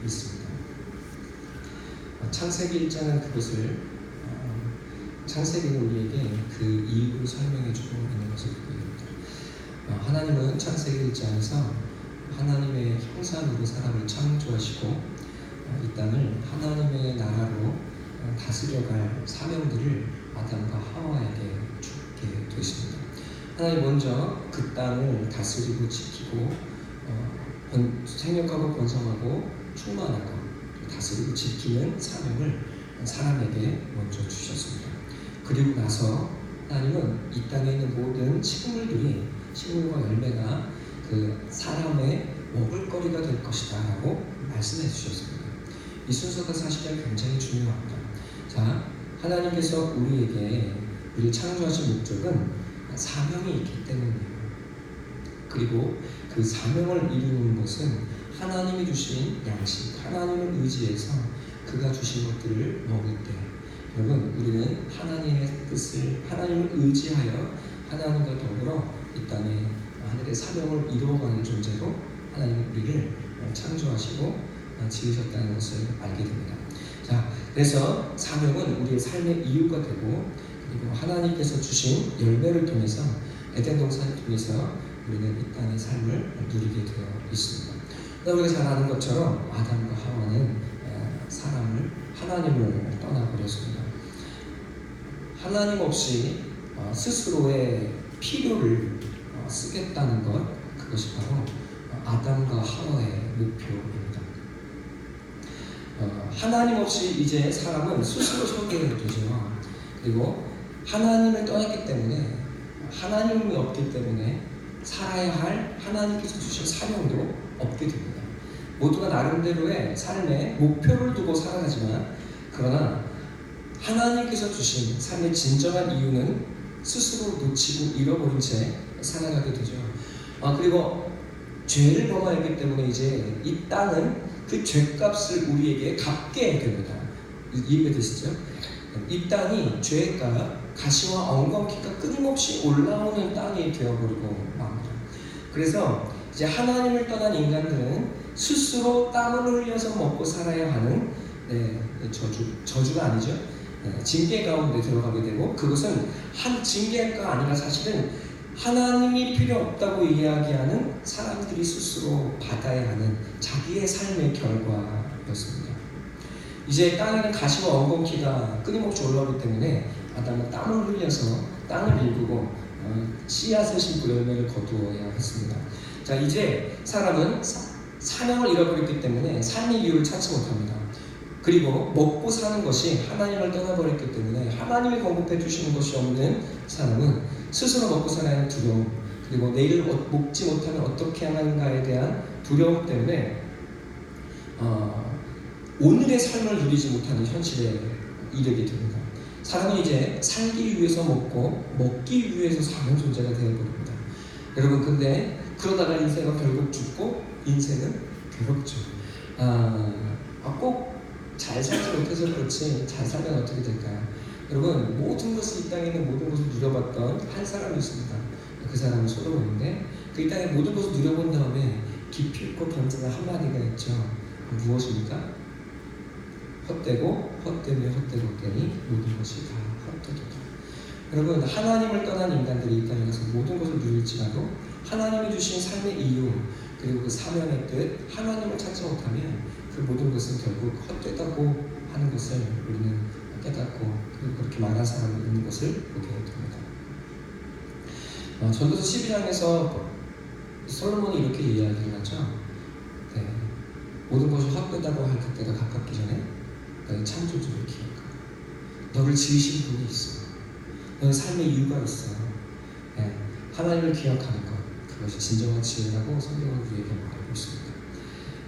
있습니다. 창세기 1장은 그것을 창세기는 우리에게 그 이유를 설명해주고 있는 것을 보입니다. 하나님은 창세기 1장에서 하나님의 형상으로 사람을 창조하시고 이 땅을 하나님의 나라로 다스려갈 사명들을 아담과 하와에게 주게 되십니다. 하나님 먼저 그 땅을 다스리고 지키고 생육하고 번성하고 충만하고 다스리고 지키는 사명을 사람에게 먼저 주셨습니다. 그리고 나서 하나님은 이 땅에 있는 모든 식물과 열매가 그 사람의 먹을거리가 될 것이다 라고 말씀해 주셨습니다. 이 순서가 사실은 굉장히 중요합니다. 자, 하나님께서 우리를 창조하신 목적은 사명이 있기 때문이에요. 그리고 그 사명을 이루는 것은 하나님이 주신 양식, 하나님을 의지해서 그가 주신 것들을 먹을 때, 여러분, 우리는 하나님의 뜻을, 하나님을 의지하여 하나님과 더불어 이 땅에 하늘의 사명을 이루어가는 존재로 하나님은 우리를 창조하시고 지으셨다는 것을 알게 됩니다. 자, 그래서 사명은 우리의 삶의 이유가 되고, 그리고 하나님께서 주신 열매를 통해서, 에덴 동산을 통해서 우리는 이 땅의 삶을 누리게 되어 있습니다. 우리가 잘 아는 것처럼 아담과 하와는 하나님을 떠나버렸습니다. 하나님 없이 스스로의 필요를 쓰겠다는 것, 그것이 바로 아담과 하와의 목표입니다. 하나님 없이 이제 사람은 스스로 서게 되죠. 그리고 하나님을 떠났기 때문에, 하나님이 없기 때문에 살아야 할 하나님께서 주신 사명도 없게 됩니다. 모두가 나름대로의 삶의 목표를 두고 살아가지만, 그러나 하나님께서 주신 삶의 진정한 이유는 스스로 놓치고 잃어버린 채 살아가게 되죠. 그리고 죄를 범하였기 때문에 이제 이 땅은 그 죄값을 우리에게 갚게 됩니다. 이해가 되시죠? 이 땅이 죄가 가시와 엉겅퀴가 끊임없이 올라오는 땅이 되어버리고 맙니다. 그래서 이제 하나님을 떠난 인간들은 스스로 땀을 흘려서 먹고 살아야 하는 저주가 아니죠. 징계 가운데 들어가게 되고, 그것은 한 징계가 아니라 사실은 하나님이 필요 없다고 이야기하는 사람들이 스스로 받아야 하는 자기의 삶의 결과였습니다. 이제 땅에는 가시와 엉겅퀴가 끊임없이 올라오기 때문에 아담은 땀을 흘려서 땅을 일구고 씨앗을 심고 열매를 거두어야 했습니다. 자, 이제 사람은 사명을 잃어버렸기 때문에 삶의 이유를 찾지 못합니다. 그리고 먹고 사는 것이 하나님을 떠나버렸기 때문에 하나님이 공급해 주시는 것이 없는 사람은 스스로 먹고 살아야 하는 두려움, 그리고 내일 먹지 못하면 어떻게 하는가에 대한 두려움 때문에 오늘의 삶을 누리지 못하는 현실에 이르게 됩니다. 사람은 이제 살기 위해서 먹기 위해서 사는 존재가 되어버립니다. 여러분, 근데 그러다가 인생은 결국 죽고 인생은 괴롭죠. 꼭 잘 살지 못해서 그렇지, 잘 살면 어떻게 될까요? 여러분, 모든 것을, 이 땅에 있는 모든 것을 누려봤던 한 사람이 있습니다. 그 사람은 솔로몬인데, 그 이 땅의 모든 것을 누려본 다음에 기필코 던지는 한마디가 있죠. 무엇입니까? 헛되고 헛되며 헛되고되니 모든 것이 다 헛되도다. 여러분, 하나님을 떠난 인간들이 이 땅에 가서 모든 것을 누릴지라도 하나님이 주신 삶의 이유, 그리고 그 사명의 뜻, 하나님을 찾지 못하면 그 모든 것은 결국 헛되다고 하는 것을 우리는 깨닫고, 그리고 그렇게 말한 사람이 있는 것을 보게 됩니다. 전도서 12장에서 솔로몬이 이렇게 이야기를 하죠. 모든 것이 헛되다고 할 그때가 가깝기 전에 너의 창조주를 기억하라. 너를 지으신 분이 있어. 너의 삶의 이유가 있어. 하나님을 기억하는 것, 그것이 진정한 지혜라고 성경은 우리에게 말하고 있습니다.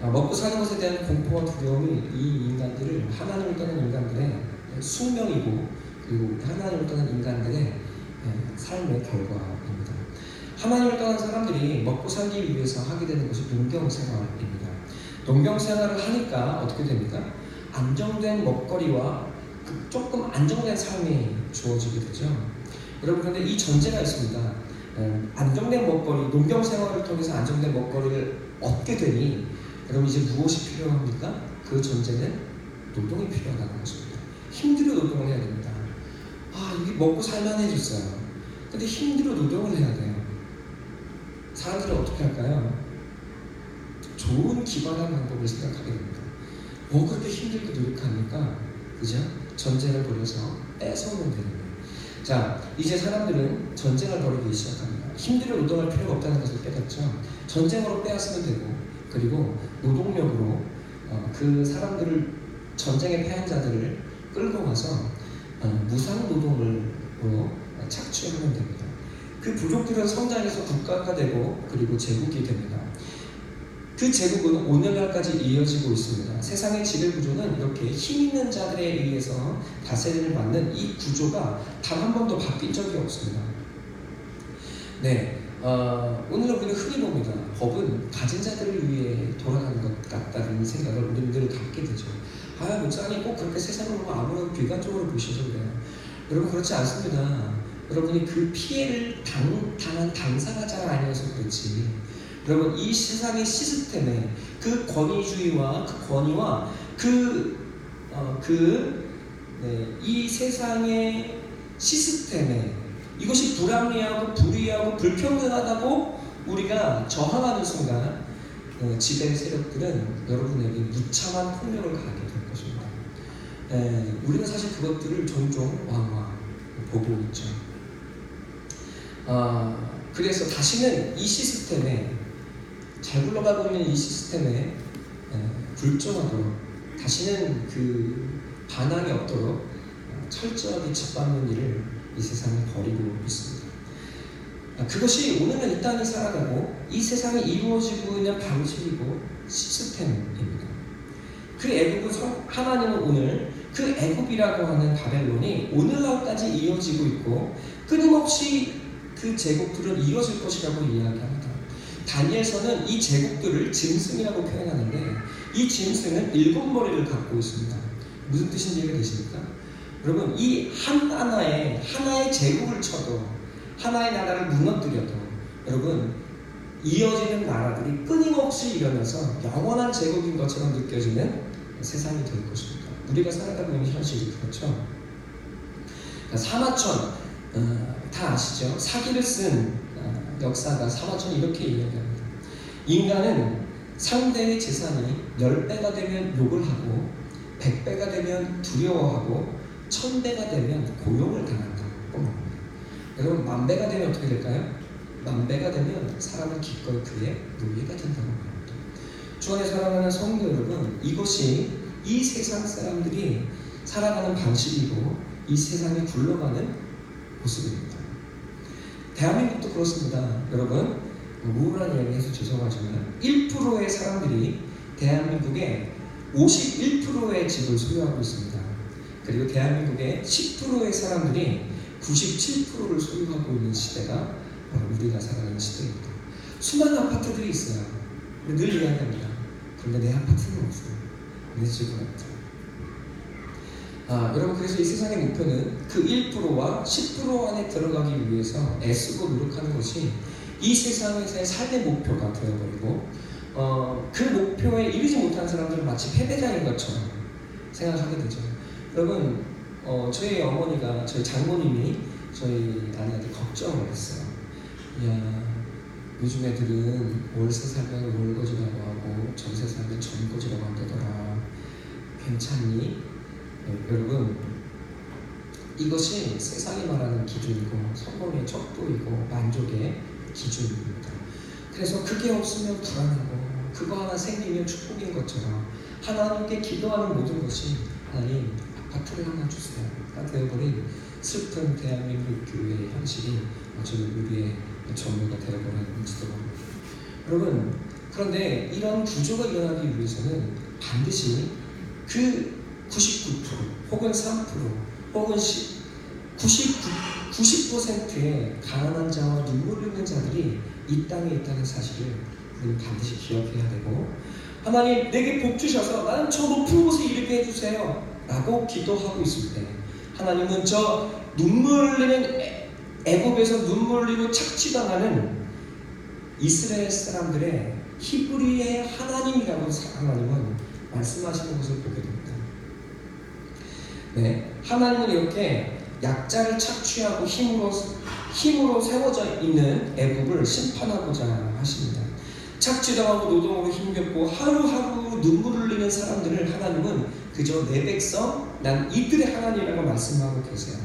먹고 사는 것에 대한 공포와 두려움이 이 인간들을, 하나님을 떠난 인간들의 숙명이고, 그리고 하나님을 떠난 인간들의 삶의 결과입니다. 하나님을 떠난 사람들이 먹고 살기 위해서 하게 되는 것이 농경생활입니다. 농경생활을 하니까 어떻게 됩니까? 안정된 먹거리와 조금 안정된 삶이 주어지게 되죠. 여러분, 그런데 이 전제가 있습니다. 안정된 먹거리, 농경생활을 통해서 안정된 먹거리를 얻게 되니 여러분 이제 무엇이 필요합니까? 그 전제는 노동이 필요하다는 것입니다. 힘들어 노동을 해야 됩니다. 이게 먹고 살만해졌어요. 근데 힘들어 노동을 해야 돼요. 사람들은 어떻게 할까요? 좋은 기반한 방법을 생각하게 됩니다. 그렇게 힘들게 노력합니까? 그죠? 전쟁을 벌여서 뺏어오면 되는 거예요. 자, 이제 사람들은 전쟁을 벌이기 시작합니다. 힘들어 노동할 필요가 없다는 것을 깨닫죠. 전쟁으로 빼앗으면 되고, 그리고 노동력으로 그 사람들을, 전쟁에 패한 자들을 끌고 가서 무상 노동으로 착취하면 됩니다. 그 부족들은 성장해서 국가가 되고 그리고 제국이 됩니다. 그 제국은 오늘날까지 이어지고 있습니다. 세상의 지배 구조는 이렇게 힘 있는 자들에 의해서 다스림을 받는 이 구조가 단 한 번도 바뀐 적이 없습니다. 네, 오늘 우리는 흔히 봅니다. 법은 가진 자들을 위해 돌아가는 것 같다는 생각을 우리는 늘 갖게 되죠. 목사님 꼭 그렇게 세상을 보고 아무런 비관적으로 보셔서 그래요. 여러분 그렇지 않습니다. 여러분이 그 피해를 당한 당사자가 아니어서 그렇지. 여러분 이 세상의 시스템에 그 권위주의와 그 권위와 이 세상의 시스템에 이것이 불합리하고 불의하고 불평등하다고 우리가 저항하는 순간 지배 세력들은 여러분에게 무참한 폭력을 가하게 될 것입니다. 우리는 사실 그것들을 종종 보고 있죠. 그래서 다시는 이 시스템에, 잘 굴러가고 있는 이 시스템에 불종하도록, 다시는 그 반항이 없도록 철저하게 짓밟는 일을 이 세상에 벌이고 있습니다. 그것이 오늘날 이 땅이 살아가고 이 세상에 이루어지고 있는 방식이고 시스템입니다. 그 애굽은 하나님은 오늘 그 애굽이라고 하는 바벨론이 오늘날까지 이어지고 있고 끊임없이 그 제국들은 이어질 것이라고 이야기합니다. 다니엘서는 이 제국들을 짐승이라고 표현하는데 이 짐승은 7머리를 갖고 있습니다. 무슨 뜻인지 이해되십니까? 여러분 이 하나의 제국을 쳐도, 하나의 나라를 무너뜨려도 여러분 이어지는 나라들이 끊임없이 일어나서 영원한 제국인 것처럼 느껴지는 세상이 될 것입니다. 우리가 살아가고 있는 현실이 그렇죠. 사마천 다 아시죠? 사기를 쓴 역사가 사마천 이렇게 이야기합니다. 인간은 상대의 재산이 10배가 되면 욕을 하고 100배가 되면 두려워하고 1000배가 되면 고용을 당한다고 봅니다. 여러분 10,000배가 되면 어떻게 될까요? 10,000배가 되면 사람은 기꺼이 그의 노예가 된다고 합니다. 주 안에 사랑하는 성도 여러분, 이것이 이 세상 사람들이 살아가는 방식이고 이 세상에 굴러가는 모습입니다. 대한민국도 그렇습니다. 여러분 우울한 이야기해서 죄송하지만 1%의 사람들이 대한민국의 51%의 집을 소유하고 있습니다. 그리고 대한민국의 10%의 사람들이 97%를 소유하고 있는 시대가 바로 우리가 살아가는 시대입니다. 수많은 아파트들이 있어요. 늘 이야기합니다. 그런데 내 아파트는 없어요. 내 집은 없죠. 여러분 그래서 이 세상의 목표는 그 1%와 10% 안에 들어가기 위해서 애쓰고 노력하는 것이 이 세상에서의 삶의 목표가 되어버리고 그 목표에 이르지 못한 사람들은 마치 패배자인 것처럼 생각하게 되죠. 여러분 저희 어머니가, 저희 장모님이 저희 아내한테 걱정을 했어요. 야, 요즘 애들은 월세 살면 월거지라고 하고 전세 살면 전거지라고 한다더라. 괜찮니? 여러분 이것이 세상이 말하는 기준이고 성공의 척도이고 만족의 기준입니다. 그래서 그게 없으면 불안하고 그거 하나 생기면 축복인 것처럼 하나님께 기도하는 모든 것이 하나님 아파트를 하나 주세요가 되어버린 슬픈 대한민국 교회의 현실이 어쩌면 우리의 전부가 되어버렸는지도 모릅니다. 여러분 그런데 이런 구조가 일어나기 위해서는 반드시 그 99% 혹은 3% 혹은 90%의 가난한 자와 눈물 흘리는 자들이 이 땅에 있다는 사실을 우리는 반드시 기억해야 되고, 하나님 내게 복 주셔서 나는 저 높은 곳에 이르게 해주세요 라고 기도하고 있을 때 하나님은 저 눈물 흘리는 애굽에서 눈물 흘리고 착취당하는 이스라엘 사람들의 히브리의 하나님이라고 하나님은 말씀하시는 것을 보게 됩니다. 네, 하나님은 이렇게 약자를 착취하고 힘으로 세워져 있는 애굽을 심판하고자 하십니다. 착취당하고 노동으로 힘겹고 하루하루 눈물을 흘리는 사람들을 하나님은 그저 내 백성, 난 이들의 하나님이라고 말씀하고 계세요.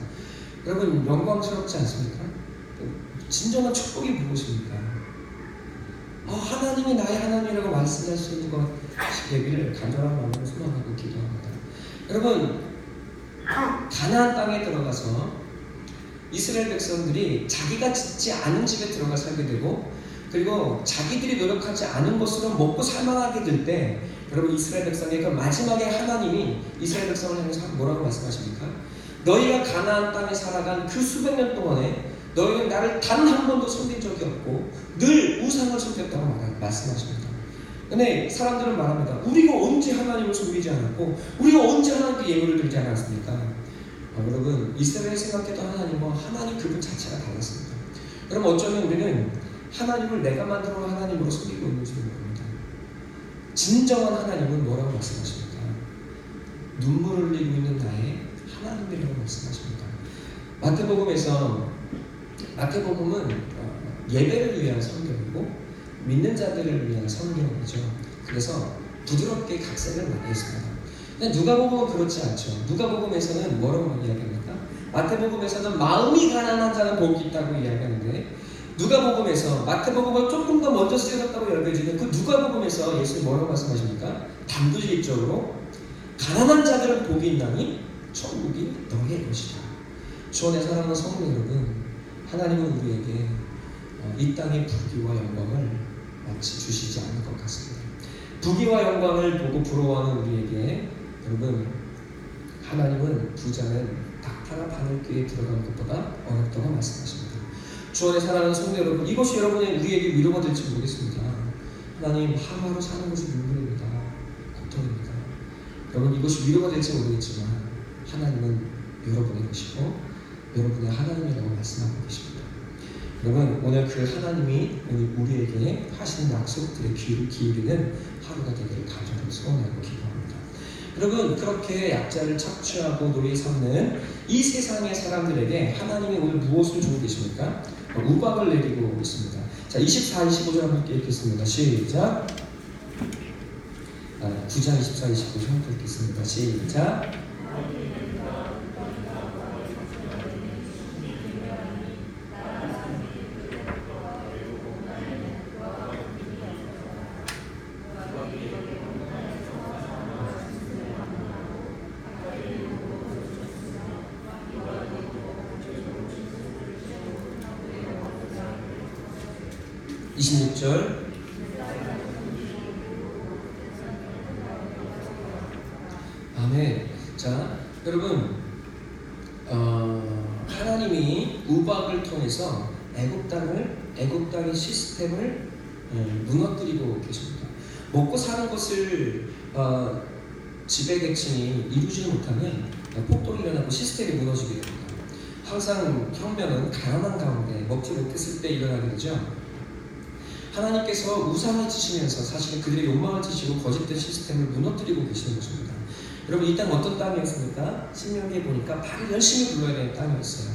여러분 영광스럽지 않습니까? 진정한 축복이 무엇입니까? 하나님이 나의 하나님이라고 말씀할 수 있는 것 되기를 간절한 마음으로 소망하고 기도합니다. 여러분 가나안 땅에 들어가서 이스라엘 백성들이 자기가 짓지 않은 집에 들어가 살게 되고 그리고 자기들이 노력하지 않은 것으로 먹고 살만하게 될 때 여러분 이스라엘 백성의 그 마지막에 하나님이 이스라엘 백성을 향해서 뭐라고 말씀하십니까? 너희가 가나안 땅에 살아간 그 수백 년 동안에 너희는 나를 단 한 번도 섬긴 적이 없고 늘 우상을 섬겼다고 말씀하십니다. 근데 사람들은 말합니다. 우리가 언제 하나님을 섬기지 않았고 우리가 언제 하나님께 예물을 드리지 않았습니까? 여러분 이스라엘이 생각했던 하나님과 하나님 그분 자체가 달랐습니다. 여러분 어쩌면 우리는 하나님을 내가 만들어 놓은 하나님으로 섬기고 있는 줄 모릅니다. 진정한 하나님은 뭐라고 말씀하십니까? 눈물을 흘리고 있는 나의 하나님이라고 말씀하십니다. 마태복음은 예배를 위한 성경이고 믿는 자들을 위한 성경이죠. 그래서 부드럽게 각색을 많이 했습니다. 누가복음은 그렇지 않죠. 누가복음에서는 뭐라고 이야기합니까? 마태복음에서는 마음이 가난한 자는 복이 있다고 이야기하는데 마태복음은 조금 더 먼저 쓰여졌다고 여겨지는 그 누가복음에서 예수님 뭐라고 말씀하십니까? 단도직입적으로 가난한 자들은 복이 있나니 천국이 너의 것이다. 주 안에 사랑하는 성도 여러분, 하나님은 우리에게 이 땅의 부귀와 영광을 마치 주시지 않을 것 같습니다. 부귀와 영광을 보고 부러워하는 우리에게 여러분 하나님은 부자는 닭 하나 바늘귀에 들어가는 것보다 어렵다고 말씀하십니다. 주 안에 사랑하는 성도 여러분, 이것이 여러분의 우리에게 위로가 될지 모르겠습니다. 하나님 하루하루 사는 것이 눈물입니다. 고통입니다. 여러분 이것이 위로가 될지 모르겠지만 하나님은 여러분의 것이고 여러분의 하나님이라고 말씀하고 계십니다. 여러분 오늘 그 하나님이 오늘 우리에게 하시는 약속들의 귀를 기울이는 하루가 되기를 간절히 소원하고 기도합니다. 여러분 그렇게 약자를 착취하고 노예 삼는 이 세상의 사람들에게 하나님이 오늘 무엇을 주고 계십니까? 우박을 내리고 있습니다. 자 24, 25절 함께 읽겠습니다. 시작. 9장 24, 25절 함께 읽겠습니다. 시작. 아멘. 자, 여러분, 하나님이 우박을 통해서 애굽 땅의 시스템을 무너뜨리고 계십니다. 먹고 사는 것을 지배계층이 이루지 못하면 폭동이 일어나고 시스템이 무너지게 됩니다. 항상 혁명은 가난한 가운데 먹지 못했을 때 일어나게 되죠. 하나님께서 우상을 지시면서 사실은 그들의 욕망을 지시고 거짓된 시스템을 무너뜨리고 계시는 것입니다. 여러분 이 땅 어떤 땅이었습니까? 신명기에 보니까 발을 열심히 굴러야 되는 땅이었어요.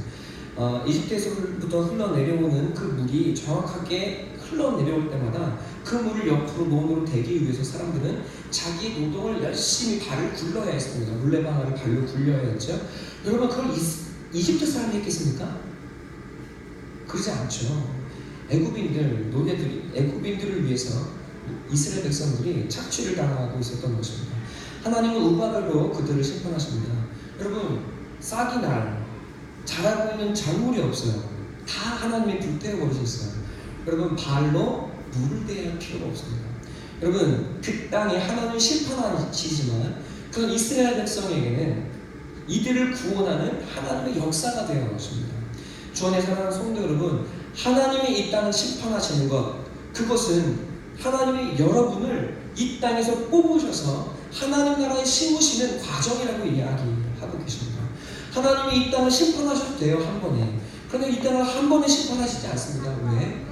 이집트에서부터 흘러내려오는 그 물이 정확하게 흘러내려올 때마다 그 물을 옆으로 몸으로 대기 위해서 사람들은 자기 노동을 열심히 발을 굴러야 했습니다. 물레방아를 발로 굴려야 했죠. 여러분 그걸 이집트 사람이 했겠습니까? 그러지 않죠. 애굽인들을 위해서 이스라엘 백성들이 착취를 당하고 있었던 것입니다. 하나님은 우박으로 그들을 심판하십니다. 여러분 싹이 날 자라고 있는 작물이 없어요. 다 하나님이 불태워 버리셨어요. 여러분 발로 물을 대할 필요가 없습니다. 여러분 그 땅에 하나님이 심판하시지만 그건 이스라엘 백성에게는 이들을 구원하는 하나님의 역사가 되어 것입니다. 주 안에 사랑하는 성도 여러분, 하나님이 이 땅을 심판하시는 것, 그것은 하나님이 여러분을 이 땅에서 뽑으셔서 하나님 나라에 심으시는 과정이라고 이야기하고 계십니다. 하나님이 이 땅을 심판하셔도 돼요, 한 번에. 그런데 이 땅을 한 번에 심판하시지 않습니다. 왜?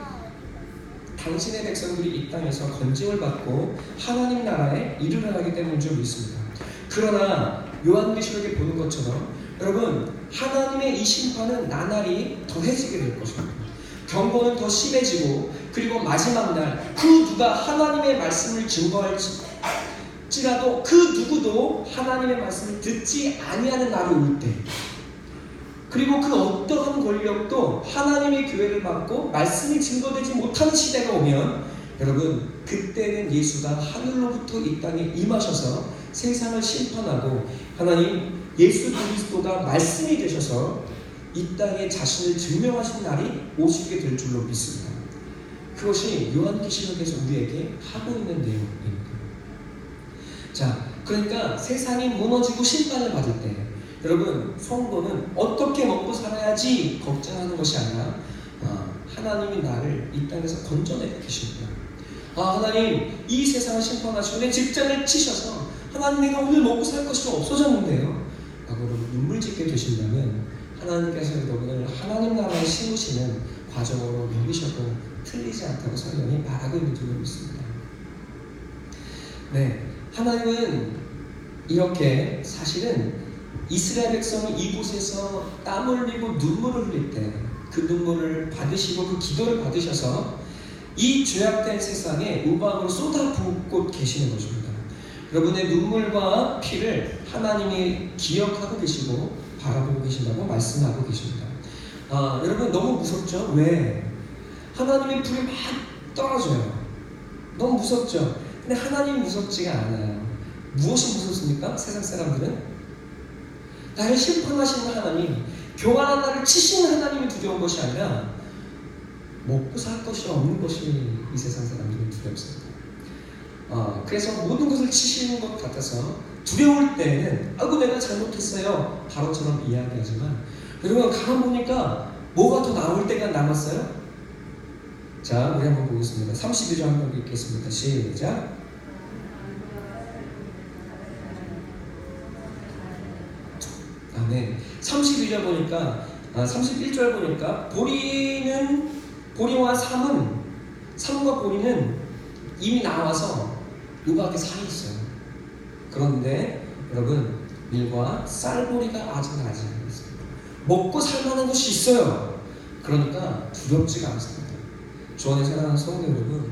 당신의 백성들이 이 땅에서 건짐을 받고 하나님 나라에 이르러가기 때문인 줄 믿습니다. 그러나 요한계시록에 보는 것처럼 여러분, 하나님의 이 심판은 나날이 더해지게 될 것입니다. 경고는 더 심해지고, 그리고 마지막 날 그 누가 하나님의 말씀을 증거할지라도 그 누구도 하나님의 말씀을 듣지 아니하는 날이 올 때, 그리고 그 어떠한 권력도 하나님의 교회를 받고 말씀이 증거되지 못하는 시대가 오면, 여러분, 그때는 예수가 하늘로부터 이 땅에 임하셔서 세상을 심판하고, 하나님 예수 그리스도가 말씀이 되셔서 이 땅에 자신을 증명하신 날이 오시게 될 줄로 믿습니다. 그것이 요한계시록에서 우리에게 하고 있는 내용입니다. 자, 그러니까 세상이 무너지고 심판을 받을 때, 여러분, 성도는 어떻게 먹고 살아야지 걱정하는 것이 아니라 하나님이 나를 이 땅에서 건져내고 계십니다. 하나님, 이 세상을 심판하시고 내 직장을 치셔서 하나님, 내가 오늘 먹고 살 것이 없어졌는데요 라고 눈물 짓게 되신다면, 하나님께서 여러분을 하나님 나라에 심으시는 과정으로 여기셔도 틀리지 않다고 성경이 말하고 있는 줄로 믿습니다. 네, 하나님은 이렇게 사실은 이스라엘 백성이 이곳에서 땀 흘리고 눈물을 흘릴 때 그 눈물을 받으시고 그 기도를 받으셔서 이 죄악된 세상에 우방으로 쏟아붓고 계시는 것입니다. 여러분의 눈물과 피를 하나님이 기억하고 계시고 바라보고 계신다고 말씀하고 계십니다. 여러분, 너무 무섭죠? 왜? 하나님의 불이 막 떨어져요. 너무 무섭죠? 근데 하나님 무섭지가 않아요. 무엇이 무섭습니까? 세상 사람들은 나를 심판하시는 하나님, 교만한 나를 치시는 하나님이 두려운 것이 아니라 먹고 살 것이 없는 것이 이 세상 사람들은 두렵습니다. 그래서 모든 것을 치시는 것 같아서 두려울 때에는 아이고 내가 잘못했어요 바로처럼 이야기하지만, 여러분 가만 보니까 뭐가 더 나올 때가 남았어요? 자, 우리 한번 보겠습니다. 32절 한번 읽겠습니다. 시작. 네. 32절 보니까 31절 보니까 보리와 삶과 보리는 이미 나와서 우박에 사 있어요. 그런데 여러분, 밀과 쌀보리가 아직 나지 않았습니다. 먹고 살만한 것이 있어요. 그러니까 두렵지가 않습니다. 주 안에 사랑하는 성도 여러분,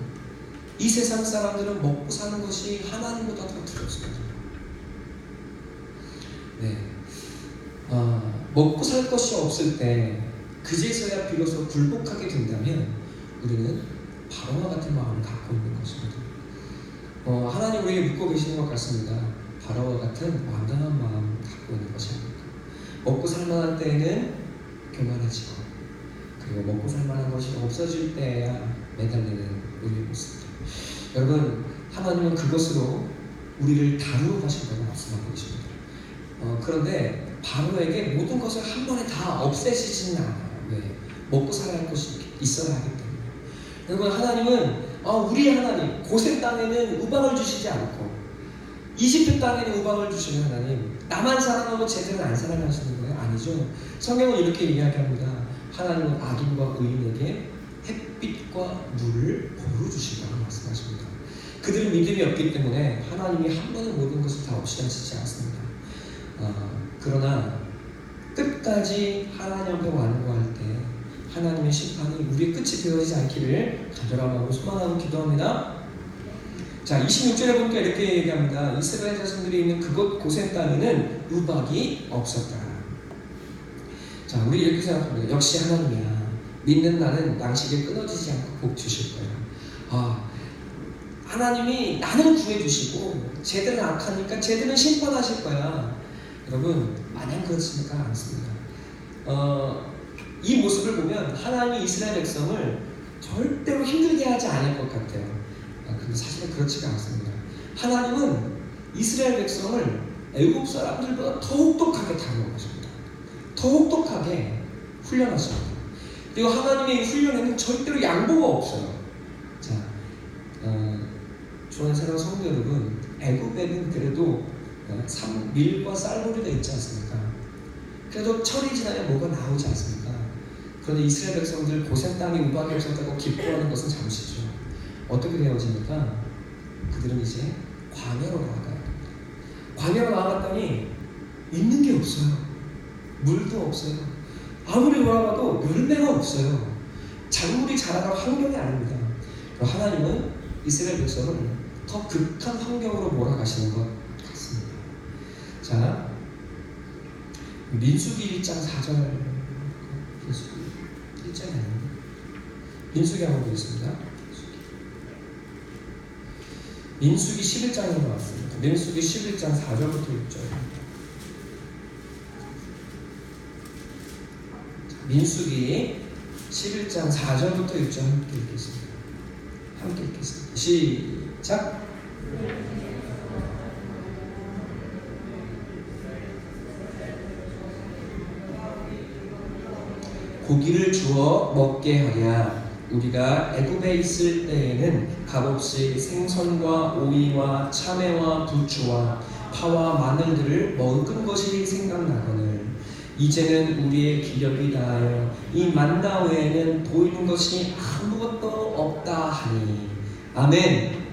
이 세상 사람들은 먹고 사는 것이 하나님보다 더 두렵습니다. 네. 먹고 살 것이 없을 때 그제서야 비로소 굴복하게 된다면 우리는 바로와 같은 마음을 갖고 있는 것입니다. 하나님 우리에게 묻고 계시는 것 같습니다. 바로와 같은 완강한 마음 갖고 있는 것이 아닙니까? 먹고 살만한 때에는 교만해지고, 그리고 먹고 살만한 것이 없어질 때야 매달리는 우리의 모습입니다. 여러분, 하나님은 그것으로 우리를 다루어 가신다고 말씀하고 계십니다. 그런데 바로에게 모든 것을 한 번에 다 없애시지는 않아요. 왜? 먹고 살아야 할 것이 있어야 하기 때문에. 여러분, 하나님은 우리 하나님, 고센 땅에는 우방을 주시지 않고 이집트 땅에는 우방을 주시는 하나님, 나만 살아가고 쟤들은 안 살아가시는 거예요? 아니죠. 성경은 이렇게 이야기합니다. 하나님은 악인과 의인에게 햇빛과 물을 고루 주신다고 말씀하십니다. 그들은 믿음이 없기 때문에 하나님이 한 번에 모든 것을 다 없애시지 않습니다. 그러나 끝까지 하나님 앞에 완고할 때 하나님의 심판이 우리의 끝이 되어지지 않기를 간절함하고 소망하고 기도합니다. 자, 26절에 보니까 이렇게 얘기합니다. 이스라엘 자손들이 있는 그곳 고센 땅에는 우박이 없었다. 자, 우리 이렇게 생각합니다. 역시 하나님이야. 믿는 나는 양식에 끊어지지 않고 복 주실 거야. 하나님이 나는 구해주시고 쟤들은 악하니까 쟤들은 심판하실 거야. 여러분, 마냥 그렇습니까? 않습니다. 이 모습을 보면 하나님이 이스라엘 백성을 절대로 힘들게 하지 않을 것 같아요. 근데 사실은 그렇지가 않습니다. 하나님은 이스라엘 백성을 애국 사람들보다 더 혹독하게 다루어가십니다. 더 혹독하게 훈련하십니다. 그리고 하나님의 훈련에는 절대로 양보가 없어요. 자, 주안의 사랑하는 성도 여러분, 애국에는 그래도 밀과 쌀보리가 있지 않습니까? 그래도 철이 지나면 뭐가 나오지 않습니까? 그런데 이스라엘 백성들 고센 땅에 우박이 없었다고 기뻐하는 것은 잠시죠. 어떻게 되어지니까 그들은 이제 광야로 나아가요. 광야로 나아갔더니 있는 게 없어요. 물도 없어요. 아무리 돌아봐도 열매가 없어요. 작물이 자라갈 환경이 아닙니다. 하나님은 이스라엘 백성을 더 극한 환경으로 몰아가시는 것 같습니다. 자, 민수기 1장 4절, 민수기 1장이 아닙니다. 민수기 한번 보겠습니다. 민수기 11장에 나왔습니다. 민수기 11장 4절부터 6절. 민수기 11장 4절부터 6절 함께 읽겠습니다. 함께 읽겠습니다. 시작. 고기를 주어 먹게 하랴. 우리가 애굽에 있을 때에는 값없이 생선과 오이와 참외와 부추와 파와 마늘들을 먹은 것이 생각나거늘 이제는 우리의 기력이 다하여 이 만나 외에는 보이는 것이 아무것도 없다 하니. 아멘.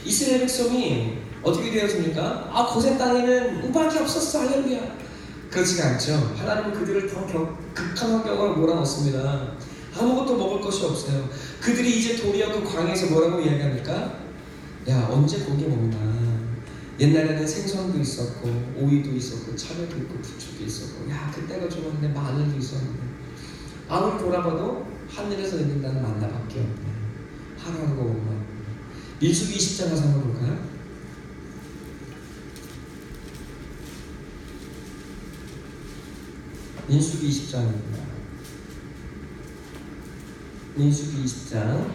이스라엘 백성이 어떻게 되었습니까? 고센 땅에는 우박이 없었어. 할렐루야. 그렇지가 않죠. 하나님은 그들을 더 극한 환경으로 몰아넣습니다. 아무것도 먹을 것이 없어요. 그들이 이제 도리어 그 광야에서 뭐라고 이야기합니까? 야, 언제 고기 먹나? 옛날에는 생선도 있었고 오이도 있었고 참외도 있고 부추도 있었고, 야, 그때가 좋았는데 마늘도 있었는데. 아무리 돌아봐도 하늘에서 내린다는 만나밖에 없네. 하루하루가 오만. 민수기 20장 가서 한번 볼까요? 민수기 20장입니다. 민수기 20장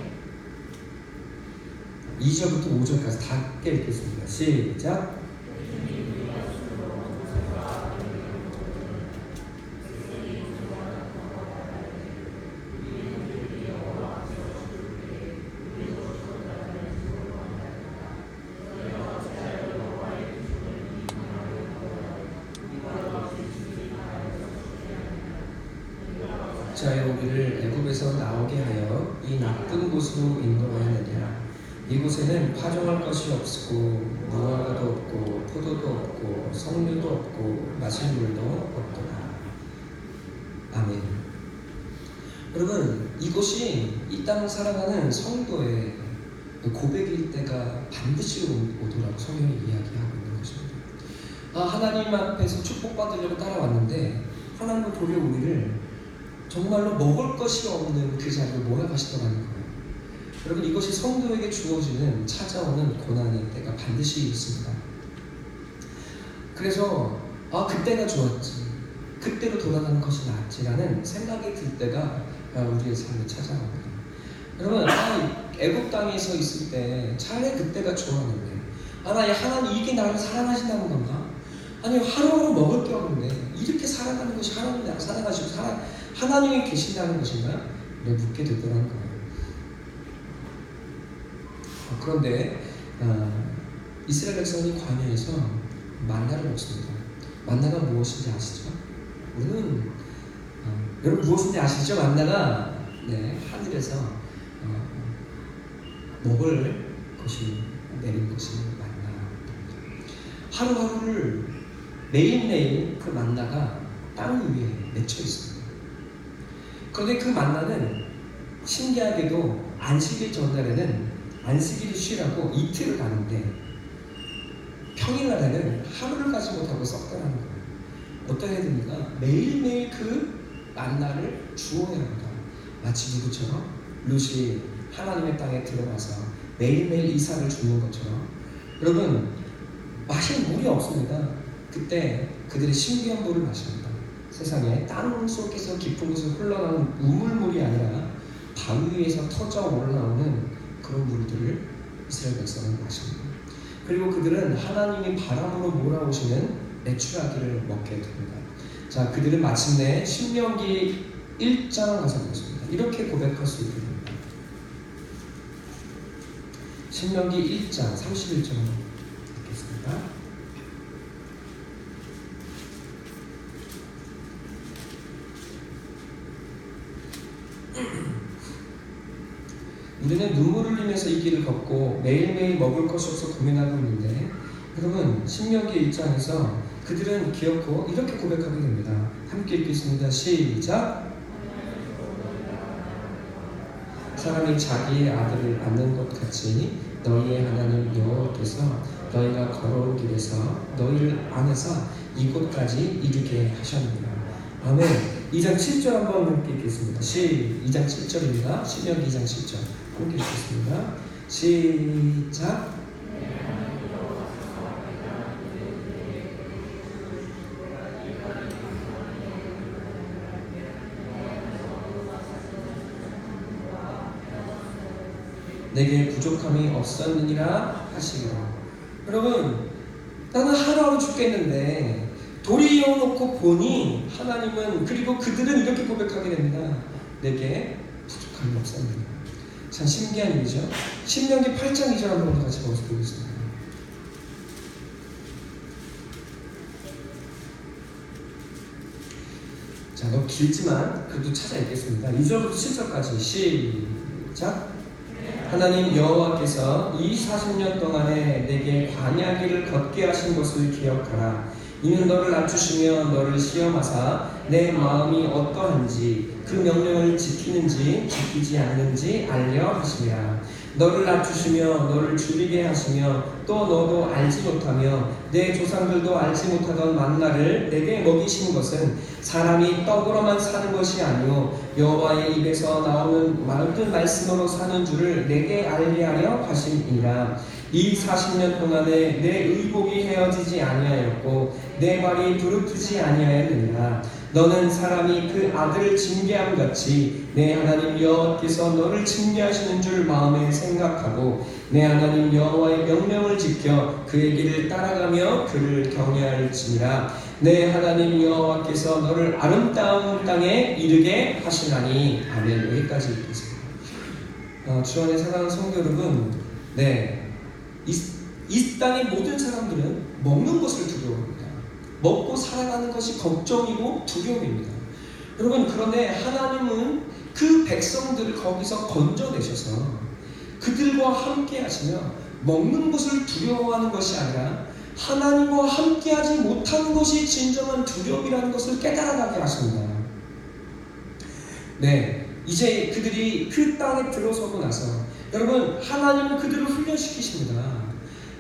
2절부터 5절까지 다 함께 읽겠습니다. 시작. 자여 우리를 애굽에서 나오게 하여 이 나쁜 곳으로 인도하였느냐. 이곳에는 파종할 것이 없고 무화과도 없고 포도도 없고 석류도 없고 마실 물도 없도다. 아멘. 여러분, 이곳이 이 땅을 살아가는 성도의 고백일 때가 반드시 오더라고 성경이 이야기하고 있는 것입니다. 하나님 앞에서 축복받으려고 따라왔는데 하나님은 도리어 우리를 정말로 먹을 것이 없는 그 자리로 몰아가시더라는 거예요. 여러분, 이것이 성도에게 주어지는 찾아오는 고난의 때가 반드시 있습니다. 그래서 그때가 좋았지, 그때로 돌아가는 것이 낫지라는 생각이 들 때가 우리의 삶에 찾아옵니다. 여러분, 애굽 땅에서 있을 때 차라리 그때가 좋았는데, 하나님 이게 나를 사랑하신다는 건가? 아니, 하루하루 먹을 게 없는데 이렇게 살아가는 것이 하나님이 나를 사랑하시고 하나님이 계신다는 것인가? 묻게 되더라는 거예요. 그런데 이스라엘 백성이 광야에서 만나를 먹습니다. 만나가 무엇인지 아시죠? 우리는 여러분 무엇인지 아시죠? 만나가 하늘에서 먹을 것이 내린 것이 만나. 하루하루를 매일매일 그 만나가 땅 위에 맺혀 있습니다. 그런데 그 만나는 신기하게도 안식일 전날에는 안식일이 쉬라고 이틀을 가는데 평일날에는 하루를 가지 못하고 썩더라는 거예요. 어떻게 됩니까? 매일매일 그 만나를 주어야 합니다. 마치 누구처럼? 룻이 하나님의 땅에 들어가서 매일매일 이삭을 줍는 것처럼. 여러분, 마실 물이 없습니다. 그때 그들이 신비한 물을 마십니다. 세상에 땅 속에서 깊은 곳에 흘러나오는 우물물이 아니라 바위 위에서 터져 올라오는 그런 물들을 이스라엘 백성은 마십니다. 그리고 그들은 하나님이 바람으로 몰아오시는 메추라기를 먹게 됩니다. 자, 그들은 마침내 신명기 1장 가서 보겠습니다. 이렇게 고백할 수 있게 됩니다. 신명기 1장 31절 읽겠습니다. 우리는 눈물을 흘리면서 이 길을 걷고 매일매일 먹을 것이 없어 고민하고 있는데, 여러분 신명기의 입장에서 그들은 기어코 이렇게 고백하게 됩니다. 함께 읽겠습니다. 시작. 사람이 자기의 아들을 낳는 것 같이 너희의 하나님 여호와께서 너희가 걸어온 길에서 너희를 안에서 이곳까지 이르게 하셨느니라. 아멘. 2장 7절 한번 함께 읽겠습니다. 2장 7절입니다. 신명기 2장 7절 함께 읽겠습니다. 시작. 내게 부족함이 없었느니라 하시기로. 여러분, 나는 하루하루 죽겠는데 돌이켜놓고 보니 하나님은, 그리고 그들은 이렇게 고백하게 됩니다. 내게 부족함이 없었느니라. 참 신기한 일이죠. 신명기 8장 2절 한번 같이 보겠습니다. 자, 너무 길지만 그래도 찾아 읽겠습니다. 2절부터 7절까지 시작. 하나님 여호와께서 이 40년 동안에 내게 광야길을 걷게 하신 것을 기억하라. 이는 너를 낮추시며 너를 시험하사 내 마음이 어떠한지 그 명령을 지키는지 지키지 않는지 알려 하시리라. 너를 낮추시며 너를 줄이게 하시며 또 너도 알지 못하며 내 조상들도 알지 못하던 만나를 내게 먹이신 것은 사람이 떡으로만 사는 것이 아니요 여호와의 입에서 나오는 모든 말씀으로 사는 줄을 내게 알게 하려 하심이니라. 이 40년 동안에 내 의복이 헤어지지 아니하였고 내 발이 부르트지 아니하였느니라. 너는 사람이 그 아들을 징계함 같이 내 하나님 여호와께서 너를 징계하시는 줄 마음에 생각하고 내 하나님 여호와의 명령을 지켜 그의 길을 따라가며 그를 경외할지니라. 내 하나님 여호와께서 너를 아름다운 땅에 이르게 하시나니. 아멘. 여기까지 읽겠습니다. 주 안에 사랑하는 성도 여러분, 이 땅의 모든 사람들은 먹는 것을 두려워합니다. 먹고 살아가는 것이 걱정이고 두려움입니다. 여러분, 그런데 하나님은 그 백성들을 거기서 건져내셔서 그들과 함께 하시며 먹는 것을 두려워하는 것이 아니라 하나님과 함께하지 못하는 것이 진정한 두려움이라는 것을 깨달아가게 하십니다. 이제 그들이 그 땅에 들어서고 나서 여러분, 하나님은 그들을 훈련시키십니다.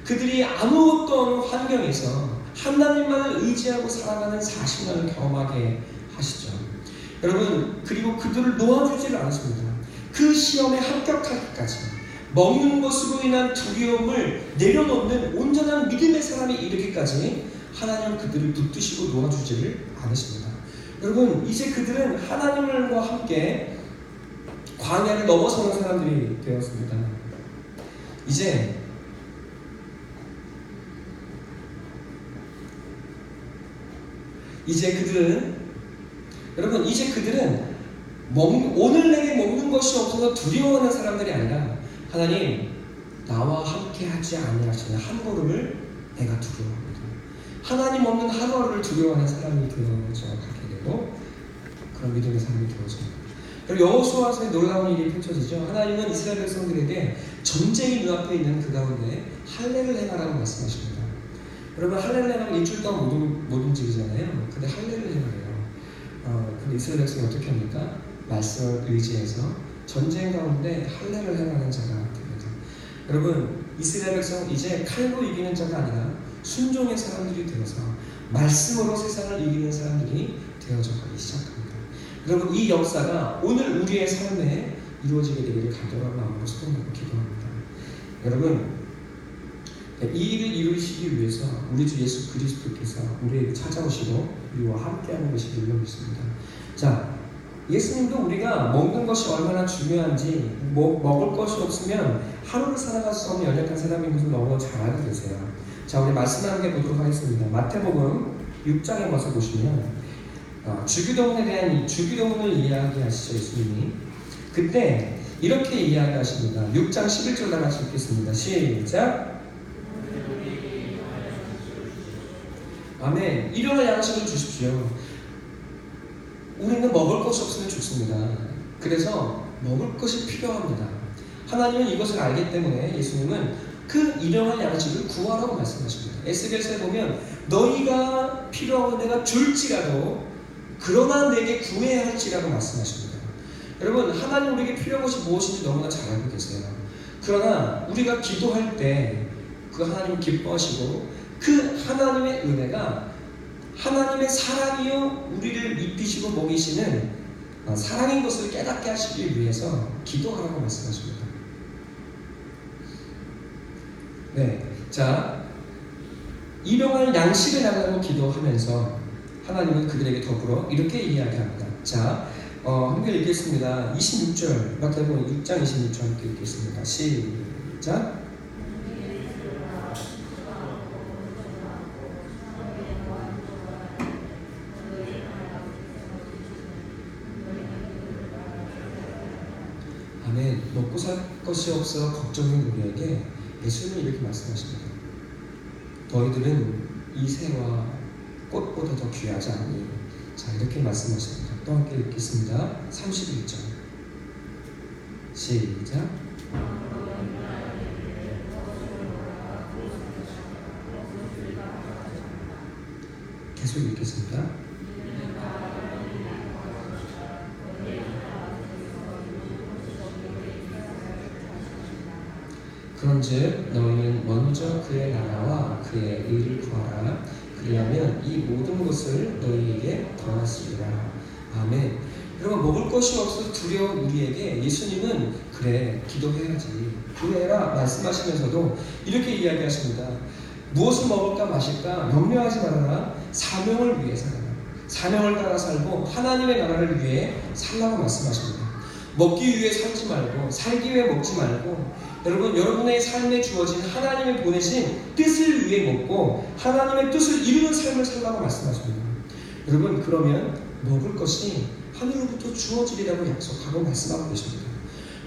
그들이 아무것도 없는 환경에서 하나님만을 의지하고 살아가는 40년을 경험하게 하시죠. 여러분, 그리고 그들을 놓아주지를 않습니다. 그 시험에 합격하기까지 먹는 것으로 인한 두려움을 내려놓는 온전한 믿음의 사람이 이르기까지 하나님은 그들을 붙드시고 놓아주지를 않으십니다. 여러분, 이제 그들은 하나님과 함께 광야를 넘어서는 사람들이 되었습니다. 이제 그들은 오늘 내게 먹는 것이 없어서 두려워하는 사람들이 아니라 하나님, 나와 함께 하지 아니하시는 한 걸음을 내가 두려워합니다. 하나님 없는 하루하루를 두려워하는 사람이 되어져 가게 되고 그런 믿음의 사람이 되어집니다. 그리고 여호수아서에 놀라운 일이 펼쳐지죠. 하나님은 이스라엘 백성들에게 전쟁이 눈앞에 있는 그 가운데 할례를 행하라고 말씀하십니다. 여러분, 할례를 행하면 일주일 동안 못 움직이잖아요. 근데 할례를 행하래요. 근데 이스라엘 백성이 어떻게 합니까? 말씀을 의지해서 전쟁 가운데 할례를 행하는 자가 됩니다. 여러분, 이스라엘 백성은 이제 칼로 이기는 자가 아니라 순종의 사람들이 되어서 말씀으로 세상을 이기는 사람들이 되어져 가기 시작합니다. 여러분, 이 역사가 오늘 우리의 삶에 이루어지게 되기를 간절한 마음으로 소원하고 기도합니다. 여러분, 이 일을 이루시기 위해서 우리 주 예수 그리스도께서 우리에게 찾아오시고 우리와 함께하는 것이 물론 믿습니다. 자, 예수님도 우리가 먹는 것이 얼마나 중요한지, 먹을 것이 없으면 하루를 살아갈 수 없는 연약한 사람인 것을 너무 잘 알고 계세요. 자, 우리 말씀 함께 보도록 하겠습니다. 마태복음 6장에 와서 보시면 주기도문에 대한 주기도문을 이야기하시죠, 예수님이. 그때 이렇게 이야기하십니다. 6장 11절 다 같이 읽겠습니다. 시작. 아멘. 일용할 양식을 주십시오. 우리는 먹을 것이 없으면 죽습니다. 그래서 먹을 것이 필요합니다. 하나님은 이것을 알기 때문에 예수님은 그 일용할 양식을 구하라고 말씀하십니다. 에스겔서에 보면 너희가 필요하고 내가 줄지라도 그러나 내게 구해야 할지라고 말씀하십니다. 여러분, 하나님 우리에게 필요한 것이 무엇인지 너무나 잘 알고 계세요. 그러나 우리가 기도할 때 그 하나님을 기뻐하시고 그 하나님의 은혜가 하나님의 사랑이요 우리를 입히시고 먹이시는 사랑인 것을 깨닫게 하시기 위해서 기도하라고 말씀하십니다. 네, 자, 일용할 양식을 달라고 기도하면서 하나님은 그들에게 더불어 이렇게 이야기합니다. 자, 함께 읽겠습니다. 26절, 마태복음 6장 26절 함께 읽겠습니다. 시작. 아멘. 먹고 살 것이 없어 걱정인 우리에게 예수님은 이렇게 말씀하십니다. 너희들은 이 새와 꽃보다 더 귀하지 않니? 자, 이렇게 말씀하십니다. 또 함께 읽겠습니다. 31절 시작. 계속 읽겠습니다. 그런즉 너희는 먼저 그의 나라와 그의 의를 구하라. 그리하면 이 모든 것을 너희에게 더하시리라. 아멘. 여러분, 먹을 것이 없어서 두려운 우리에게 예수님은 그래 기도해야지 구해라 말씀하시면서도 이렇게 이야기하십니다. 무엇을 먹을까 마실까 염려하지 말아라. 사명을 위해 살아라. 사명을 따라 살고 하나님의 나라를 위해 살라고 말씀하십니다. 먹기 위해 살지 말고 살기 위해 먹지 말고 여러분, 여러분의 삶에 주어진 하나님이 보내신 뜻을 위해 먹고 하나님의 뜻을 이루는 삶을 살라고 말씀하십니다. 여러분, 그러면 먹을 것이 하늘로부터 주어지리라고 약속하고 말씀하고 계십니다.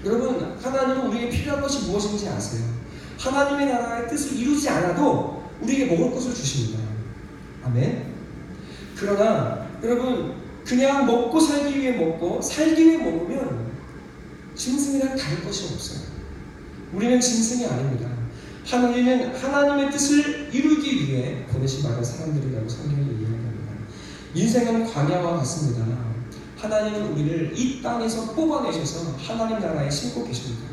여러분, 하나님은 우리에게 필요한 것이 무엇인지 아세요? 하나님의 나라의 뜻을 이루지 않아도 우리에게 먹을 것을 주십니다. 아멘. 그러나 여러분, 그냥 먹고 살기 위해 먹고 살기 위해 먹으면 짐승이랑 다를 것이 없어요. 우리는 짐승이 아닙니다. 하나님은 하나님의 뜻을 이루기 위해 보내신 받은 사람들이라고 성경이 이야기합니다. 인생은 광야와 같습니다. 하나님은 우리를 이 땅에서 뽑아내셔서 하나님 나라에 심고 계십니다.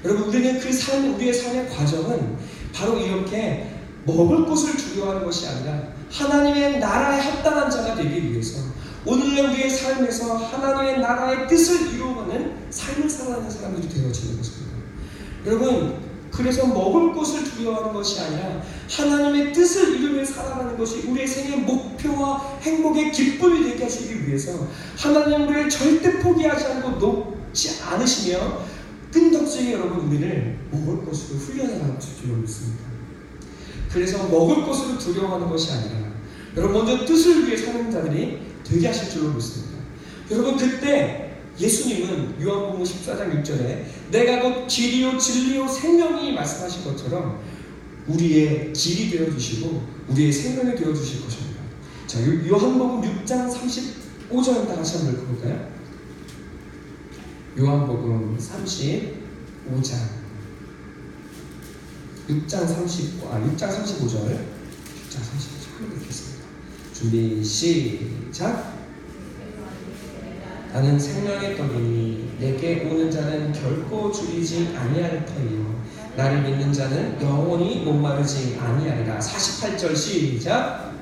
여러분, 우리는 그 삶, 우리의 삶의 과정은 바로 이렇게 먹을 것을 두려워하는 것이 아니라 하나님의 나라에 합당한 자가 되기 위해서 오늘날 우리의 삶에서 하나님의 나라의 뜻을 이루어가는 삶을 살아가는 사람들이 되어지는 것입니다. 여러분, 그래서 먹을 것을 두려워하는 것이 아니라 하나님의 뜻을 이루며 살아가는 것이 우리의 생의 목표와 행복의 기쁨이 되게 하시기 위해서 하나님 우리를 절대 포기하지 않고 놓지 않으시며 끈덕지게 여러분 우리를 먹을 것으로 훈련해가는 줄로 믿습니다. 그래서 먹을 것으로 두려워하는 것이 아니라 여러분 먼저 뜻을 위해 사는 자들이 되게 하실 줄로 믿습니다. 여러분, 그때 예수님은 요한복음 14장 6절에 내가 곧 길이요 진리요 생명이 말씀하신 것처럼 우리의 길이 되어주시고 우리의 생명이 되어주실 것입니다. 자, 요한복음 6장 35절 다시 한번 읽어볼까요? 요한복음 35장 6장 35절 6장 35절 읽겠습니다. 준비 시작. 나는 생명의 떡이니 내게 오는 자는 결코 줄이지 아니할 터이요 나를 믿는 자는 영원히 목마르지 아니하리라. 48절 시작.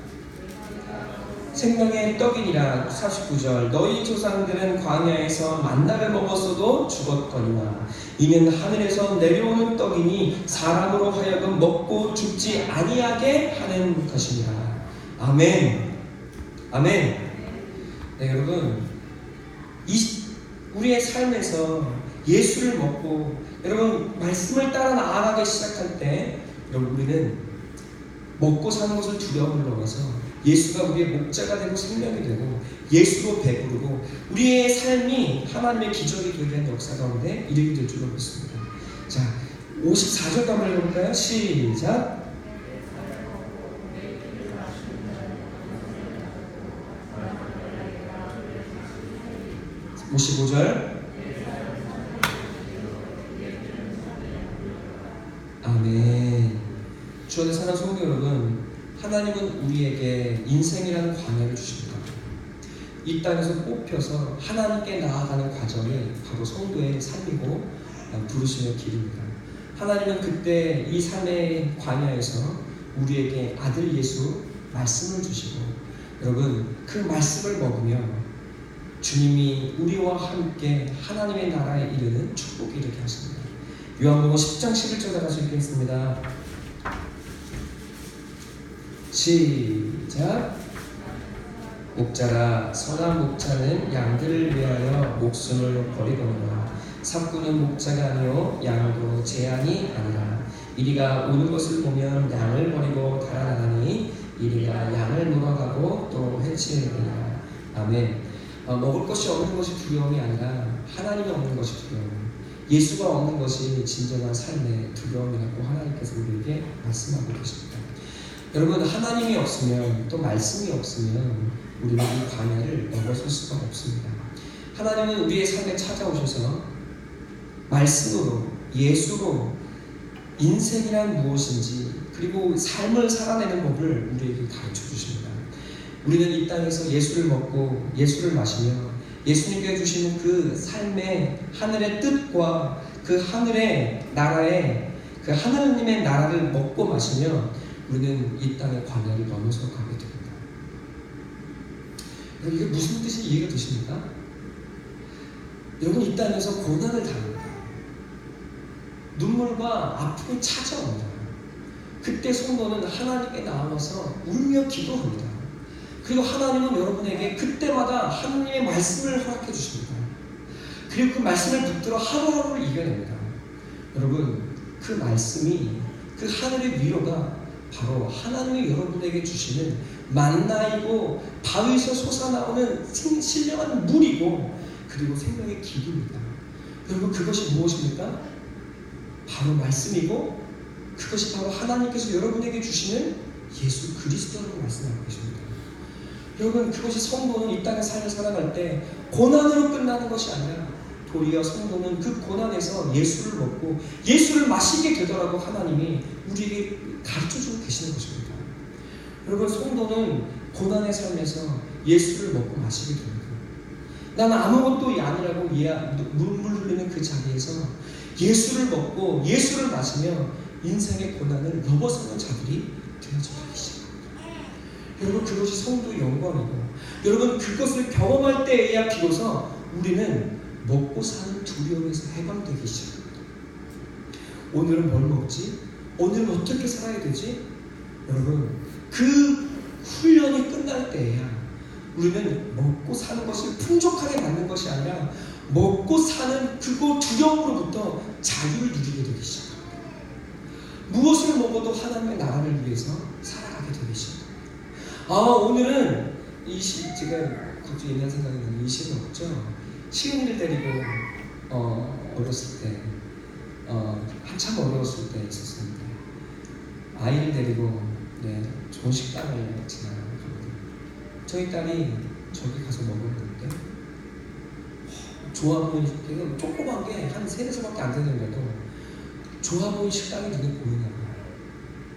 생명의 떡이니라. 49절 너희 조상들은 광야에서 만나를 먹었어도 죽었거니와 이는 하늘에서 내려오는 떡이니 사람으로 하여금 먹고 죽지 아니하게 하는 것이니라. 아멘. 아멘. 네, 여러분, 우리의 삶에서 예수를 먹고 여러분 말씀을 따라 나아가기 시작할 때 여러분 우리는 먹고 사는 것을 두려움을 넘어서 예수가 우리의 목자가 되고 생명이 되고 예수로 배부르고 우리의 삶이 하나님의 기적이 되게 한 역사 가운데 이르게 될 줄로 믿습니다. 자, 54절 한번 읽어볼까요? 시작. 55절 안에 사는 성도 여러분, 하나님은 우리에게 인생이라는 광야를 주십니다. 이 땅에서 뽑혀서 하나님께 나아가는 과정이 바로 성도의 삶이고 부르심의 길입니다. 하나님은 그때 이 삶의 광야에서 우리에게 아들 예수 말씀을 주시고, 여러분 그 말씀을 먹으며 주님이 우리와 함께 하나님의 나라에 이르는 축복이 이르게 하십니다. 요한복음 10장 11절 같이 읽겠습니다. 시작. 목자라, 선한 목자는 양들을 위하여 목숨을 버리거니와 삭구는 목자가 아니요 양도 제 양이 아니라. 이리가 오는 것을 보면 양을 버리고 달아나니 이리가 양을 몰아가고 또 해치느니라. 아멘. 먹을 것이 없는 것이 두려움이 아니라 하나님이 없는 것이 두려움, 예수가 없는 것이 진정한 삶의 두려움이라고 하나님께서 우리에게 말씀하고 계십니다. 여러분, 하나님이 없으면, 또 말씀이 없으면 우리는 이 광야를 넘어설 수가 없습니다. 하나님은 우리의 삶에 찾아오셔서 말씀으로, 예수로 인생이란 무엇인지, 그리고 삶을 살아내는 법을 우리에게 가르쳐 주십니다. 우리는 이 땅에서 예수를 먹고 예수를 마시며 예수님께 주시는 그 삶의 하늘의 뜻과 그 하늘의 나라의, 그 하나님의 나라를 먹고 마시며 우리는 이 땅의 광야를 넘어서 가게 됩니다. 이게 무슨 뜻이 이해가 되십니까? 여러분, 이 땅에서 고난을 당합니다. 눈물과 아픔이 찾아옵니다. 그때 성도는 하나님께 나와서 울며 기도합니다. 그리고 하나님은 여러분에게 그때마다 하나님의 말씀을 허락해 주십니다. 그리고 그 말씀을 붙들어 하루하루를 이겨냅니다. 여러분, 그 말씀이, 그 하늘의 위로가 바로 하나님이 여러분에게 주시는 만나이고 바위에서 솟아나오는 신령한 물이고, 그리고 생명의 길입니다. 여러분, 그것이 무엇입니까? 바로 말씀이고, 그것이 바로 하나님께서 여러분에게 주시는 예수 그리스도라고 말씀하고 계십니다. 여러분, 그것이 성도는 이 땅의 삶을 살아갈 때 고난으로 끝나는 것이 아니라 도리어 성도는 그 고난에서 예수를 먹고 예수를 마시게 되더라고 하나님이 우리에게 가르쳐주고 계시는 것입니다. 여러분, 성도는 고난의 삶에서 예수를 먹고 마시게 됩니다. 나는 아무것도 아니라고 눈물 흘리는 그 자리에서 예수를 먹고 예수를 마시며 인생의 고난을 넘어서는 자들이 되어져 가기 시작합니다. 여러분, 그것이 성도의 영광이고, 여러분 그것을 경험할 때에야 비로소 우리는 먹고 사는 두려움에서 해방되기 시작합니다. 오늘은 뭘 먹지? 오늘은 어떻게 살아야 되지? 여러분, 그 훈련이 끝날 때에야 우리는 먹고 사는 것을 풍족하게 만든 것이 아니라 먹고 사는 그거 두려움으로부터 자유를 누리게 되기 시작합니다. 무엇을 먹어도 하나님의 나라를 위해서 살아가게 되기 시작합니다. 오늘은 제가 갑자기 옛날 생각이 나는 이 시는 없죠. 시은이를 데리고 어렸을 때 한참 어려웠을 때 있었습니다. 아이를 데리고 좋은 식당을 지나가거든요. 저희 딸이 저기 가서 먹었는데 좋아 보이는, 조그만 게 한 3-4살밖에 안 되는데도 좋아 보이는 식당이 눈에 보이나 봐요.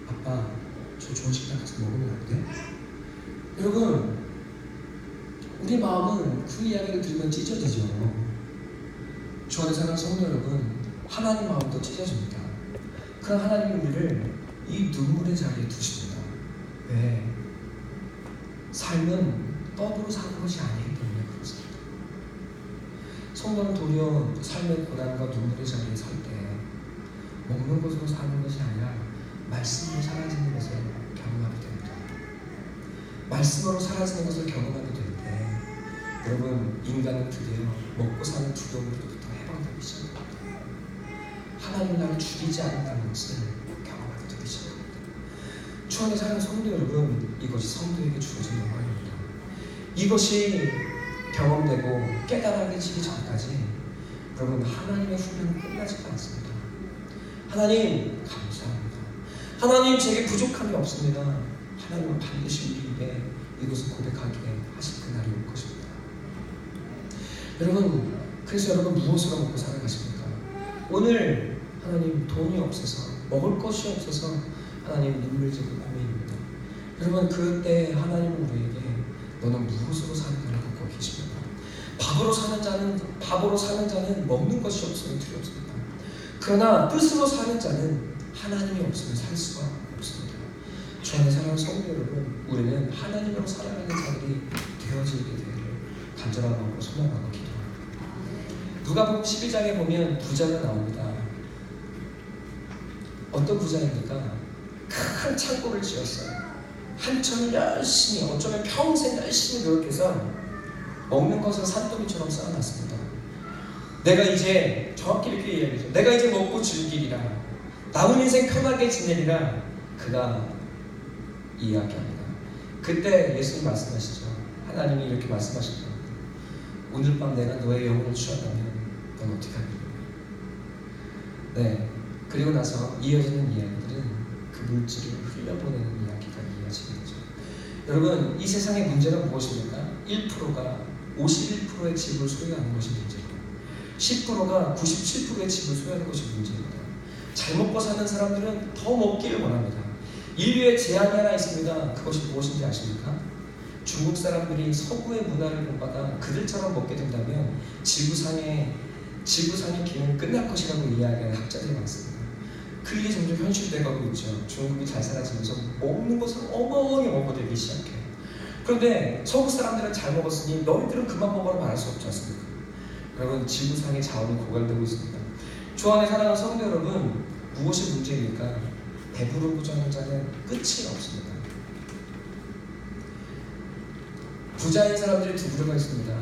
아빠, 저 좋은 식당 가서 먹으면 안 돼? 여러분, 우리 마음은 그 이야기를 들으면 찢어지죠. 주 안에 사는 성도 여러분, 하나님 마음도 찢어집니다. 그럼 하나님이 우리를 이 눈물의 자리에 두십니다. 왜? 삶은 떡으로 사는 것이 아니기 때문에 그렇습니다. 성도는 도리어 삶의 고난과 눈물의 자리에 설 때 먹는 것으로 사는 것이 아니라 말씀으로 사라지는 것을 경험하게 됩니다. 말씀으로 사라지는 것을 경험하게 될 때 여러분, 인간은 드디어 먹고 사는 두려움으로부터 해방되기 시작합니다. 하나님 나를 죽이지 않는다는 것을 경험하게 되기 시작합니다. 주 안에 사는 성도 여러분, 이것이 성도에게 주어진 영광입니다. 이것이 경험되고 깨달아지기 전까지 여러분, 하나님의 훈련은 끝나지가 않습니다. 하나님 감사합니다. 하나님, 제게 부족함이 없습니다. 하나님은 반드시 우리에게 이것을 고백하게 하실 그날이 올 것입니다. 여러분, 그래서 여러분 무엇으로 먹고 살아가십니까? 오늘 하나님 돈이 없어서, 먹을 것이 없어서 하나님 눈물 짓고 고민입니다. 여러분 그때 하나님은 우리에게 너는 무엇으로 사는가를 묻고 계십니다. 밥으로 사는 자는 먹는 것이 없으면 두렵습니다. 그러나 뜻으로 사는 자는 하나님이 없으면 살 수가 없습니다. 주 안에 사랑하는 성도 여러분, 우리는 하나님으로 살아가는 자들이 되어지게 되기를 간절한 마음으로 소망하고 기도합니다. 누가복음 12장에 보면 부자가 나옵니다. 어떤 부자입니까? 큰 창고를 지었어요. 한천을 열심히, 어쩌면 평생 열심히 노력해서 먹는 것을 산더미처럼 쌓아놨습니다. 내가 이제 정확히 이렇게 이야기죠. 내가 이제 먹고 즐기리라. 남은 인생 편하게 지내리라. 그가 이야기합니다. 그때 예수님 말씀하시죠. 하나님이 이렇게 말씀하시죠. 오늘 밤 내가 너의 영혼을 취한다면 넌 어떻게 하겠냐. 네. 그리고 나서 이어지는 이야기들은 그 물질을 흘려보내는 이야기가 이어지는 거죠. 여러분, 이 세상의 문제는 무엇입니까? 1%가 51%의 집을 소유하는 것이 문제입니다. 10%가 97%의 집을 소유하는 것이 문제입니다. 잘 먹고 사는 사람들은 더 먹기를 원합니다. 인류의 제한이 하나 있습니다. 그것이 무엇인지 아십니까? 중국 사람들이 서구의 문화를 본받아 그들처럼 먹게 된다면 지구상의 기능이 끝날 것이라고 이야기하는 학자들이 많습니다. 그 일이 점점 현실되고 있죠. 중국이 잘 사라지면서 먹는 것을 어마어마하게 먹어들기 시작해요. 그런데 서구 사람들은 잘 먹었으니 너희들은 그만 먹어라 말할 수 없지 않습니까? 여러분, 지구상의 자원이 고갈되고 있습니다. 주 안에 사랑하는 성도 여러분, 무엇이 문제입니까? 배부르고자 하는 자는 끝이 없습니다. 부자인 사람들이 두 부류가 있습니다.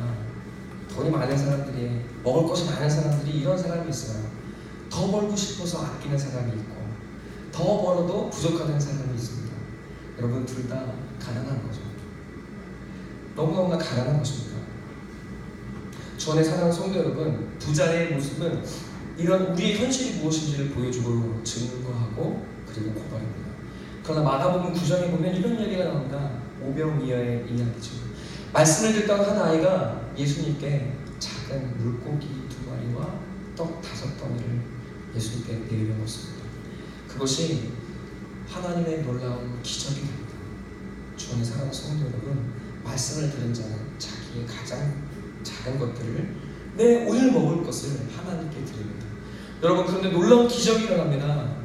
돈이 많은 사람들이, 먹을 것이 많은 사람들이, 이런 사람이 있어요. 더 벌고 싶어서 아끼는 사람이 있고, 더 벌어도 부족하다는 사람이 있습니다. 여러분, 둘 다 가난한 거죠. 너무너무나 가난한 것입니다. 주 안에 사랑하는 성도 여러분, 부자의 모습은 이런 우리의 현실이 무엇인지를 보여주고 증거하고 그리고 고발합니다. 그러나 마가복음 9장에 보면 이런 이야기가 나옵니다. 오병이어의 이야기죠. 말씀을 듣던 한 아이가 예수님께 작은 물고기 2마리와 떡 5덩이를 예수님께 내려놓습니다. 그것이 하나님의 놀라운 기적이 됩니다. 주 안에 사랑하는 성도 여러분, 말씀을 들은 자는 자기의 가장 작은 것들을 내 오늘 먹을 것을 하나님께 드립니다. 여러분, 그런데 놀라운 기적이 일어납니다.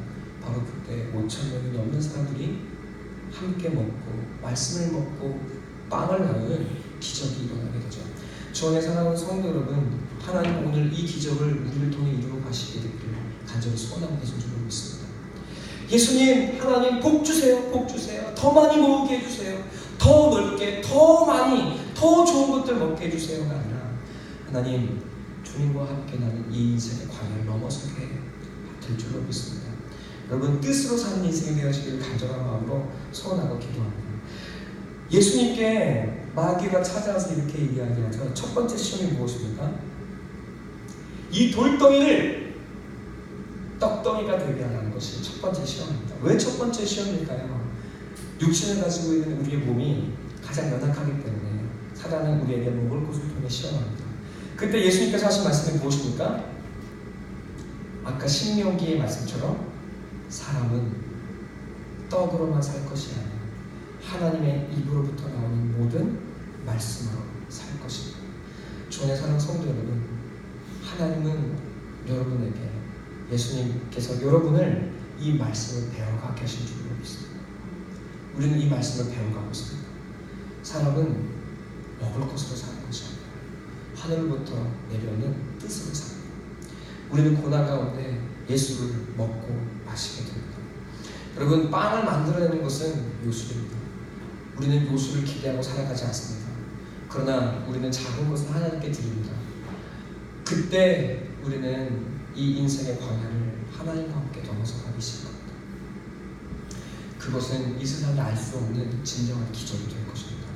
바로 그때 5,000명이 넘는 사람들이 함께 먹고 말씀을 먹고 빵을 나누는 기적이 일어나게 되죠. 주 안에 사랑하는 성도 여러분, 하나님 오늘 이 기적을 우리를 통해 이루어 가시게 되기를 간절히 소원하고 계신 줄로 믿습니다. 예수님, 하나님 복 주세요, 복 주세요. 더 많이 모으게 해주세요. 더 넓게, 더 많이, 더 좋은 것들 먹게 해주세요가 아니라 하나님, 주님과 함께 나는 이 인생의 광야를 넘어서게 될 줄로 믿습니다. 여러분, 뜻으로 사는 인생이 되어지기를 간절한 마음으로 소원하고 기도합니다. 예수님께 마귀가 찾아와서 이렇게 이야기하죠. 첫 번째 시험이 무엇입니까? 이 돌덩이를 떡덩이가 되게 하는 것이 첫 번째 시험입니다. 왜 첫 번째 시험일까요? 육신을 가지고 있는 우리의 몸이 가장 연약하기 때문에 사단은 우리에게 먹을 것을 통해 시험합니다. 그때 예수님께서 하신 말씀이 무엇입니까? 아까 신명기의 말씀처럼 사람은 떡으로만 살 것이 아니라 하나님의 입으로부터 나오는 모든 말씀으로 살 것입니다. 주 안에 사는 성도 여러분, 하나님은 여러분에게, 예수님께서 여러분을 이 말씀을 배워가게 하신 줄로 믿습니다. 우리는 이 말씀을 배워가고 있습니다. 사람은 먹을 것으로 사는 것이 아니라 하늘부터 내려오는 뜻으로 삽니다. 우리는 고난 가운데 예수를 먹고 마시게 됩니다. 여러분, 빵을 만들어내는 것은 요술입니다. 우리는 요술을 기대하고 살아가지 않습니다. 그러나 우리는 작은 것을 하나님께 드립니다. 그때 우리는 이 인생의 광야를 하나님과 함께 넘어서 가기 시작합니다. 그것은 이 세상이 알 수 없는 진정한 기적이 될 것입니다.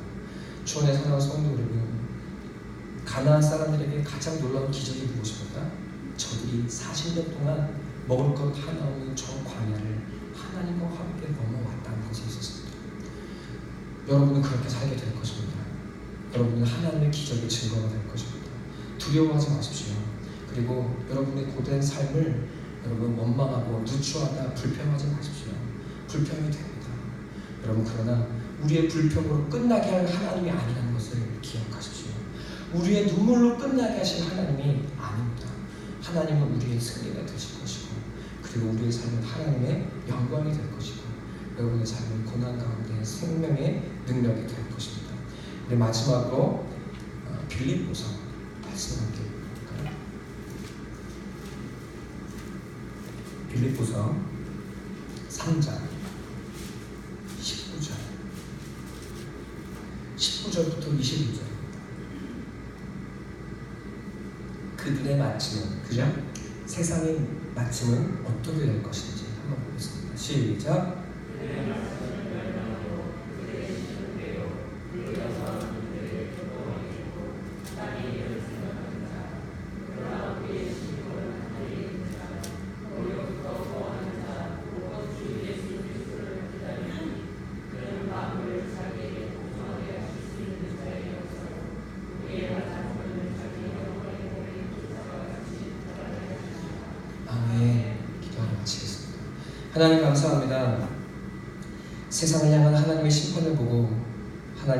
주 안에 사랑하는 성도 여러분, 가나안 사람들에게 가장 놀라운 기적이 무엇입니까? 저들이 40년 동안 먹을 것 하나 없는 저 광야를 하나님과 함께 넘어왔다는 것이 있었습니다. 여러분은 그렇게 살게 될 것입니다. 여러분은 하나님의 기적의 증거가 될 것입니다. 두려워하지 마십시오. 그리고 여러분의 고된 삶을 여러분 원망하고 누추하다 불평하지 마십시오. 불평이 됩니다. 여러분, 그러나 우리의 불평으로 끝나게 할 하나님이 아니라는 것을 기억하십시오. 우리의 눈물로 끝나게 하신 하나님이 아닙니다. 하나님은 우리의 승리가 되실 것이고, 그리고 우리의 삶은 하나님의 영광이 될 것이고, 여러분의 삶은 고난 가운데 생명의 능력이 될 것입니다. 네, 마지막으로 빌립보서 말씀 함께 볼까요? 빌립보서 3장 19절부터 22절입니다. 그들의 마침은, 그죠? 세상의 마침은 어떻게 될 것인지 한번 보겠습니다. 시작. 하나님 감사합니다. 세상을 향한 하나님의 심판을 보고